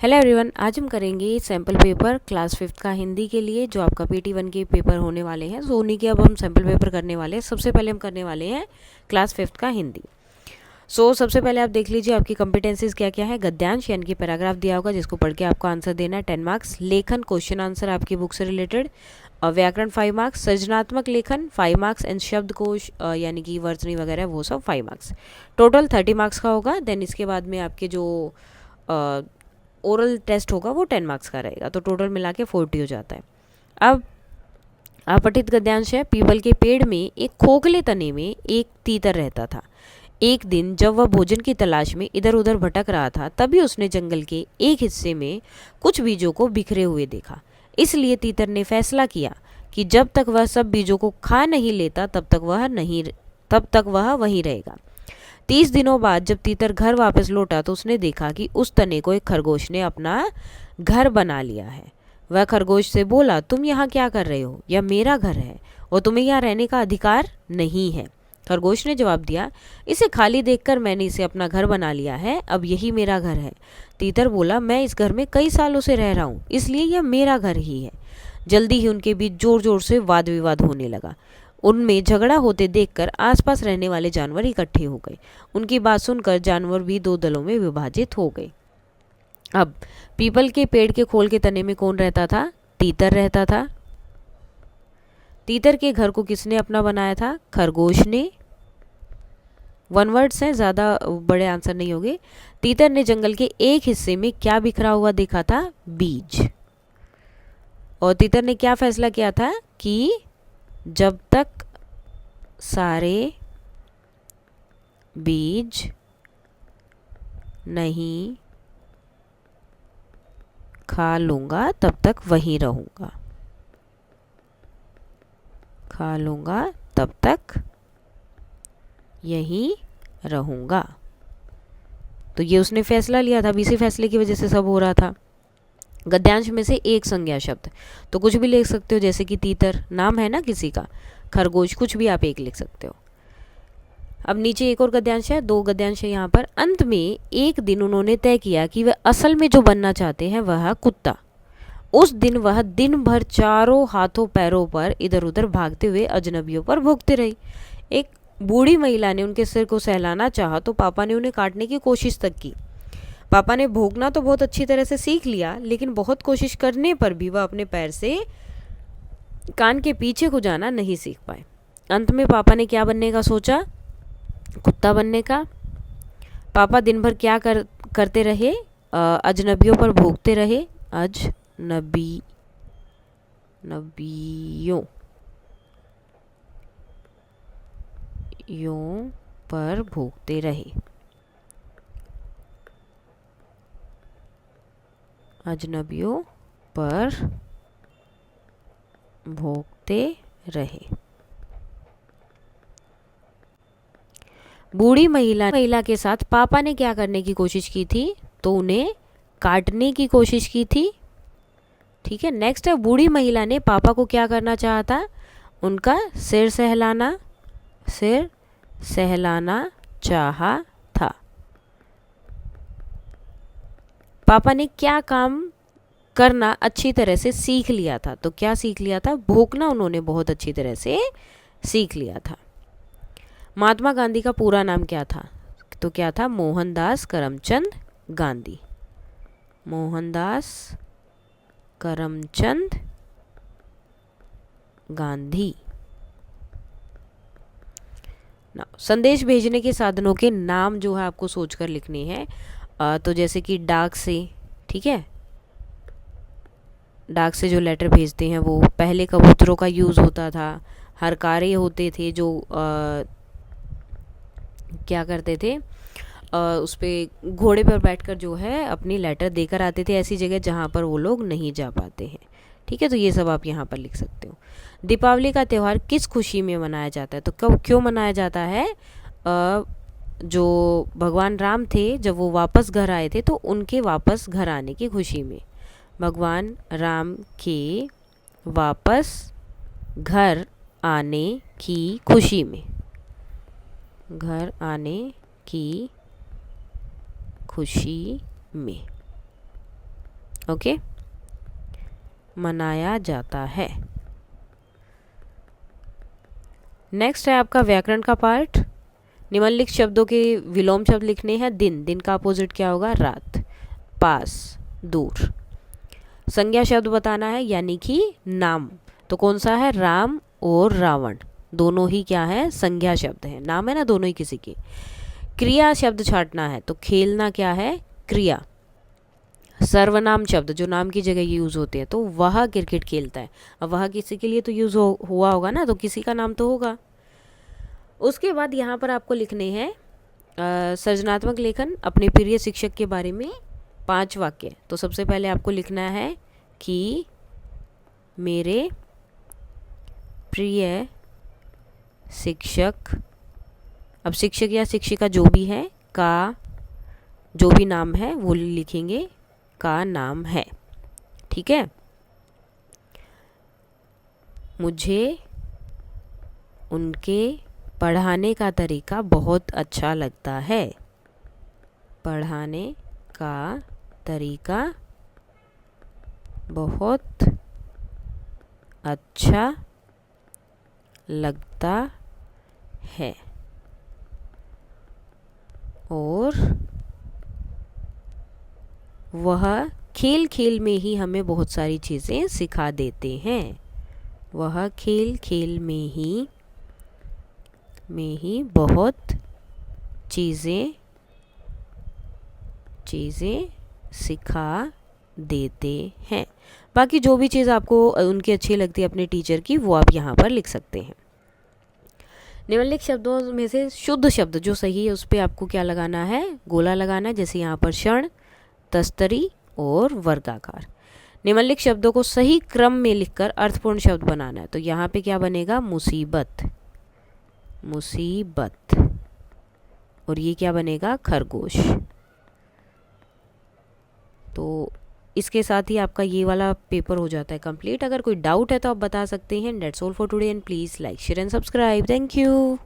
Hello everyone, आज हम करेंगे सैम्पल पेपर क्लास 5th का हिंदी के लिए जो आपका PT1 के पेपर होने वाले हैं। सो उन्हीं के अब हम सैम्पल पेपर करने वाले हैं। सबसे पहले हम करने वाले हैं क्लास 5th का हिंदी। सबसे पहले आप देख लीजिए आपकी कॉम्पिटेंसीज क्या क्या है। गद्यांश यानी कि पैराग्राफ दिया होगा जिसको पढ़ के आपको आंसर देना है 10 मार्क्स। लेखन क्वेश्चन आंसर आपकी बुक से रिलेटेड। व्याकरण 5 मार्क्स। सृजनात्मक लेखन 5 मार्क्स एंड शब्दकोश यानी कि वर्तनी वगैरह वो सब 5 मार्क्स। टोटल 30 मार्क्स का होगा। देन इसके बाद में आपके जो ओरल टेस्ट होगा वो 10 मार्क्स का रहेगा, तो टोटल मिला के 40 हो जाता है। अब अपठित गद्यांश है। पीपल के पेड़ में एक खोखले तने में एक तीतर रहता था। एक दिन जब वह भोजन की तलाश में इधर उधर भटक रहा था तभी उसने जंगल के एक हिस्से में कुछ बीजों को बिखरे हुए देखा। इसलिए तीतर ने फैसला किया कि जब तक वह सब बीजों को खा नहीं लेता तब तक वह वहीं रहेगा। 30 दिनों बाद जब तीतर घर वापस लौटा तो उसने देखा कि उस तने को एक खरगोश ने अपना घर बना लिया है। वह खरगोश से बोला, तुम यहाँ क्या कर रहे हो? यह मेरा घर है और तुम्हें यहाँ रहने का अधिकार नहीं है। खरगोश ने जवाब दिया, इसे खाली देखकर मैंने इसे अपना घर बना लिया है, अब यही मेरा घर है। तीतर बोला, मैं इस घर में कई सालों से रह रहा हूँ, इसलिए यह मेरा घर ही है। जल्दी ही उनके बीच जोर जोर से वाद विवाद होने लगा। उनमें झगड़ा होते देखकर आसपास रहने वाले जानवर इकट्ठे हो गए। उनकी बात सुनकर जानवर भी दो दलों में विभाजित हो गए। अब पीपल के पेड़ के खोल के तने में कौन रहता था? तीतर रहता था। तीतर के घर को किसने अपना बनाया था? खरगोश ने। वन वर्ड्स हैं, ज़्यादा बड़े आंसर नहीं होंगे। तीतर ने जंगल के एक हिस्से में क्या बिखरा हुआ देखा था? बीज। और तीतर ने क्या फैसला किया था कि जब तक सारे बीज नहीं खा लूँगा तब तक वहीं रहूँगा। खा लूँगा तब तक यहीं रहूँगा। तो ये उसने फैसला लिया था। इसी फैसले की वजह से सब हो रहा था। गद्यांश में से एक संज्ञा शब्द, तो कुछ भी लिख सकते हो, जैसे कि तीतर नाम है ना किसी का, खरगोश, कुछ भी आप एक लिख सकते हो। अब नीचे एक और गद्यांश है, दो गद्यांश है यहाँ पर। अंत में एक दिन उन्होंने तय किया कि वह असल में जो बनना चाहते हैं वह कुत्ता। उस दिन वह दिन भर चारों हाथों पैरों पर इधर उधर भागते हुए अजनबियों पर भौंकते रही। एक बूढ़ी महिला ने उनके सिर को सहलाना चाहा तो पापा ने उन्हें काटने की कोशिश तक की। पापा ने भौंकना तो बहुत अच्छी तरह से सीख लिया, लेकिन बहुत कोशिश करने पर भी वह अपने पैर से कान के पीछे को जाना नहीं सीख पाए। अंत में पापा ने क्या बनने का सोचा? कुत्ता बनने का। पापा दिन भर क्या करते रहे? अजनबियों पर भौंकते रहे। नबियों पर भौंकते रहे। अजनबियों पर भौंकते रहे। बूढ़ी महिला के साथ पापा ने क्या करने की कोशिश की थी? तो उन्हें काटने की कोशिश की थी। ठीक है, नेक्स्ट है, बूढ़ी महिला ने पापा को क्या करना चाहा था? उनका सिर सहलाना चाहा था। पापा ने क्या काम करना अच्छी तरह से सीख लिया था? तो क्या सीख लिया था? भौंकना उन्होंने बहुत अच्छी तरह से सीख लिया था। महात्मा गांधी का पूरा नाम क्या था? तो क्या था? मोहनदास करमचंद गांधी। मोहनदास करमचंद गांधी। ना संदेश भेजने के साधनों के नाम जो है आपको सोचकर लिखने हैं। तो जैसे कि डाक से, ठीक है, डाक से जो लेटर भेजते हैं वो पहले कबूतरों का यूज़ होता था। हरकारे होते थे जो क्या करते थे, उस पर घोड़े पर बैठकर जो है अपनी लेटर देकर आते थे ऐसी जगह जहाँ पर वो लोग नहीं जा पाते हैं। ठीक है, तो ये सब आप यहाँ पर लिख सकते हो। दीपावली का त्यौहार किस खुशी में मनाया जाता है? तो कब क्यों मनाया जाता है? जो भगवान राम थे जब वो वापस घर आए थे तो उनके वापस घर आने की खुशी में। भगवान राम के वापस घर आने की खुशी में। घर आने की खुशी में। ओके, मनाया जाता है। नेक्स्ट है आपका व्याकरण का पार्ट। निम्नलिखित शब्दों के विलोम शब्द लिखने हैं। दिन, दिन का अपोजिट क्या होगा? रात। पास, दूर। संज्ञा शब्द बताना है यानी कि नाम, तो कौन सा है? राम और रावण, दोनों ही क्या है? संज्ञा शब्द है, नाम है ना दोनों ही किसी के। क्रिया शब्द छांटना है, तो खेलना क्या है? क्रिया। सर्वनाम शब्द जो नाम की जगह यूज होते हैं, तो वह क्रिकेट खेलता है। अब वह किसी के लिए तो यूज हुआ होगा ना, तो किसी का नाम तो होगा। उसके बाद यहाँ पर आपको लिखने हैं सृजनात्मक लेखन, अपने प्रिय शिक्षक के बारे में 5 वाक्य। तो सबसे पहले आपको लिखना है कि मेरे प्रिय शिक्षक, अब शिक्षक या शिक्षिका जो भी है का जो भी नाम है वो लिखेंगे, का नाम है। ठीक है, मुझे उनके पढ़ाने का तरीका बहुत अच्छा लगता है। पढ़ाने का तरीका बहुत अच्छा लगता है और वह खेल खेल में ही हमें बहुत सारी चीज़ें सिखा देते हैं। वह खेल खेल में ही बहुत चीज़ें सिखा देते हैं। बाकी जो भी चीज़ आपको उनकी अच्छी लगती है अपने टीचर की, वो आप यहाँ पर लिख सकते हैं। निम्नलिखित शब्दों में से शुद्ध शब्द जो सही है उस पर आपको क्या लगाना है? गोला लगाना है। जैसे यहाँ पर क्षण, तस्तरी और वर्गाकार। निम्नलिखित शब्दों को सही क्रम में लिखकर अर्थपूर्ण शब्द बनाना है। तो यहाँ पे क्या बनेगा? मुसीबत, मुसीबत। और ये क्या बनेगा? खरगोश। तो इसके साथ ही आपका ये वाला पेपर हो जाता है कंप्लीट। अगर कोई डाउट है तो आप बता सकते हैं। That's all for today and please like, share and subscribe. Thank you.